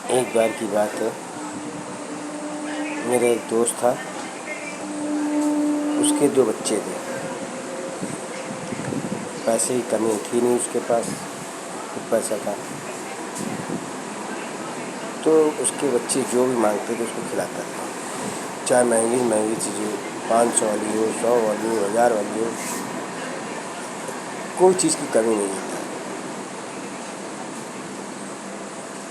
ایک بار کی بات ہے، میرا ایک دوست تھا، اس کے 2 بچے تھے۔ پیسے کی کمی تھی نہیں اس کے پاس، خوب پیسہ تھا، تو اس کے بچے جو بھی مانگتے تھے اس کو کھلاتا تھا، چاہے مہنگی مہنگی چیزیں 500 والی ہو، 100 والی ہو، 1000 والی ہو، کوئی چیز کی کمی نہیں تھا۔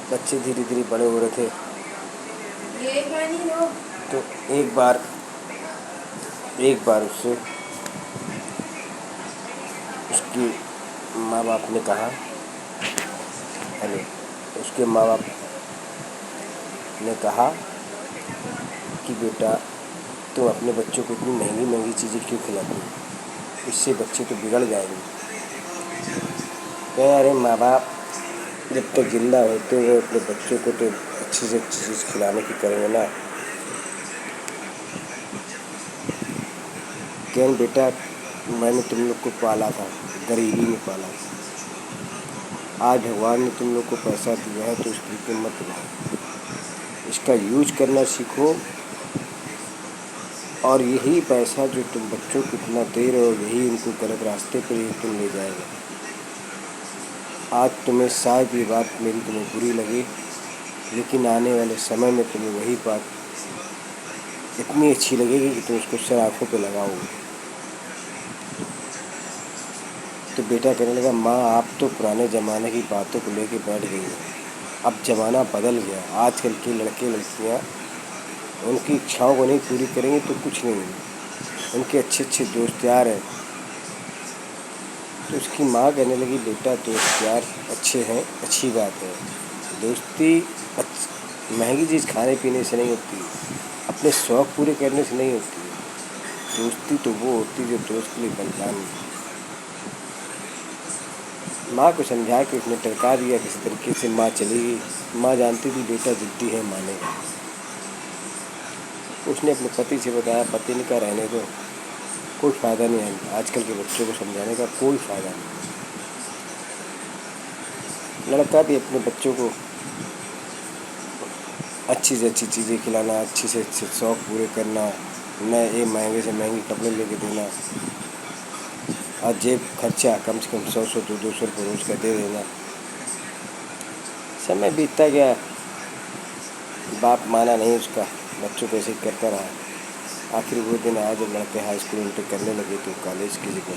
بچے دھیرے دھیرے بڑے ہو رہے تھے، تو ایک بار اس سے اس کی ماں باپ نے کہا، اس کے ماں باپ نے کہا کہ بیٹا تم اپنے بچوں کو اتنی مہنگی مہنگی چیزیں کیوں کھلاتی ہو، اس سے بچے تو بگڑ جائیں گے۔ ارے ماں باپ جب تک زندہ ہوتے ہوئے اپنے بچوں کو تو اچھی سے اچھی چیز کھلانے کی کریں گے نا۔ کہ بیٹا میں نے تم لوگ کو پالا تھا، غریبی میں پالا تھا، آج بھگوان نے تم لوگ کو پیسہ دیا ہے تو اس کی قیمت دلاؤ، اس کا یوز کرنا سیکھو، اور یہی پیسہ جو تم بچوں کو اتنا دے رہے ہو یہی ان کو غلط راستے پر ہی تم لے جائے گا۔ آج تمہیں شاید یہ بات میری تمہیں بری لگے، لیکن آنے والے سمے میں تمہیں وہی بات اتنی اچھی لگے گی کہ تم اس کو سر آنکھوں پہ لگاؤ گے۔ تو بیٹا کہنے لگا، ماں آپ تو پرانے زمانے کی باتوں کو لے کے بیٹھ گئی ہیں، اب زمانہ بدل گیا، آج کل کے لڑکے لڑکیاں ان کی اچھاؤں کو نہیں پوری کریں گے تو کچھ نہیں ہے، ان کے اچھے اچھے دوست یار ہیں۔ تو اس کی ماں کہنے لگی، بیٹا دوست یار اچھے ہیں، اچھی بات ہے، دوستی مہنگی چیز کھانے پینے سے نہیں ہوتی، اپنے شوق پورے کرنے سے نہیں ہوتی، دوستی تو وہ ہوتی جو دوست کے لیے بلیدان دے۔ ماں کو سمجھا کے اس نے ٹرکا دیا کسی طریقے سے، ماں چلی گئی۔ ماں جانتی تھی بیٹا ضدی ہے، مانے گا۔ اس نے اپنے پتی سے بتایا، پتی نے کہا رہنے دو، کوئی فائدہ نہیں ہے، آج کل کے بچوں کو سمجھانے کا کوئی فائدہ نہیں۔ لڑکا بھی اپنے بچوں کو اچھی سے اچھی چیزیں کھلانا، اچھی سے اچھے شوق پورے کرنا، نئے مہنگے سے مہنگے کپڑے لے کے دینا، اور جیب خرچہ کم سے کم 100 200 روپے روز کا دے دینا۔ سمے بیتتا گیا، باپ مانا نہیں اس کا، بچوں کو ایسے ہی کرتا رہا۔ آخر وہ دن آیا جب لڑکے ہائی اسکول انٹر کرنے لگے تو کالج کی جگہ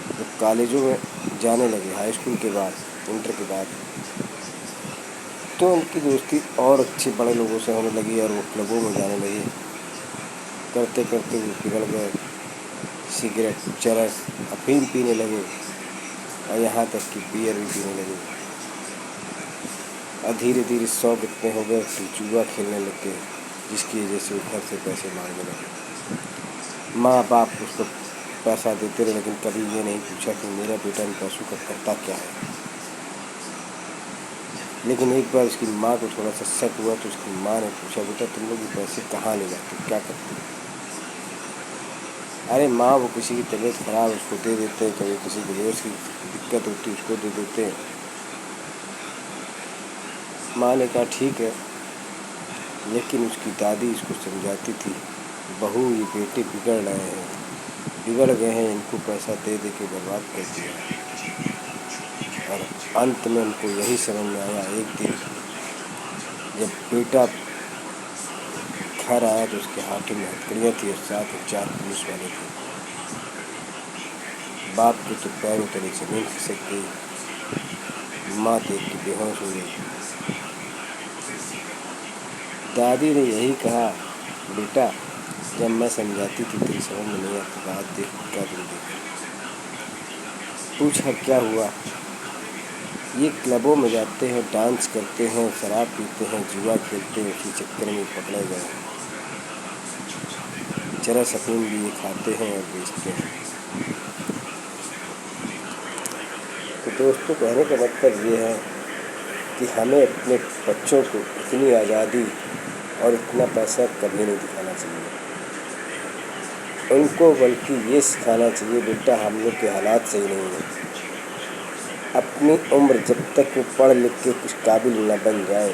جب کالجوں میں جانے لگے، ہائی اسکول کے بعد، انٹر کے بعد، تو ان کی دوستی اور اچھے بڑے لوگوں سے ہونے لگی اور وہ کلبوں میں جانے لگے۔ کرتے کرتے وہ بگڑ گئے، سگریٹ، چرس، افیم پینے لگے، اور یہاں تک کہ بیئر بھی پینے لگے، اور دھیرے دھیرے شوق اتنے ہو گئے کہ جوا کھیلنے لگ گئے، جس کی وجہ سے وہ گھر سے پیسے مانگنے لگے۔ ماں باپ اس کو پیسہ دیتے رہے لیکن کبھی یہ نہیں پوچھا کہ میرا بیٹا ان پیسوں کا کرتا کیا ہے۔ لیکن ایک بار اس کی ماں کو تھوڑا سا شک ہوا تو اس کی ماں نے پوچھا، بیٹا تم لوگ یہ پیسے کہاں لے جاتے، کیا کرتے؟ ارے ماں، وہ کسی کی طبیعت خراب اس کو دے دیتے، کبھی کسی کو روز کی دقت ہوتی اس کو دے دیتے۔ ماں نے کہا ٹھیک ہے، لیکن اس کی دادی اس کو سمجھاتی تھی، بہو یہ بیٹے بگڑ رہے ہیں، بگڑ گئے ہیں، ان کو پیسہ دے دے کے برباد کر دیا۔ اور انت میں ان کو یہی سمجھ میں آیا، ایک دن جب بیٹا گھر آیا تو اس کے ہاتھوں میں ہتکڑیاں تھیں اور ساتھ میں 4 پولیس والے تھے۔ باپ کے تو پیروں تلے زمین کھسک گئی، ماں دیکھ کے بے ہوش ہو گئی۔ دادی نے یہی کہا، بیٹا جب میں سمجھاتی تھی تیری سمجھ میں نہیں آتی، بات دیکھ کیا دن دیکھ۔ پوچھا کیا ہوا؟ یہ کلبوں میں جاتے ہیں، ڈانس کرتے ہیں، شراب پیتے ہیں، جوا کھیلتے ہیں، اسی چکر میں پکڑے گئے ہیں، چرس افیم بھی یہ کھاتے ہیں اور بیچتے ہیں۔ تو دوستوں، کہنے کا مطلب یہ ہے کہ ہمیں اپنے بچوں کو اتنی آزادی اور اتنا پیسہ کبھی نہیں دکھانا چاہیے۔ ان کو بلکہ یہ سکھانا چاہیے، بیٹا ہم لوگ کے حالات صحیح نہیں ہیں، اپنی عمر جب تک وہ پڑھ لکھ کے کچھ قابل نہ بن جائیں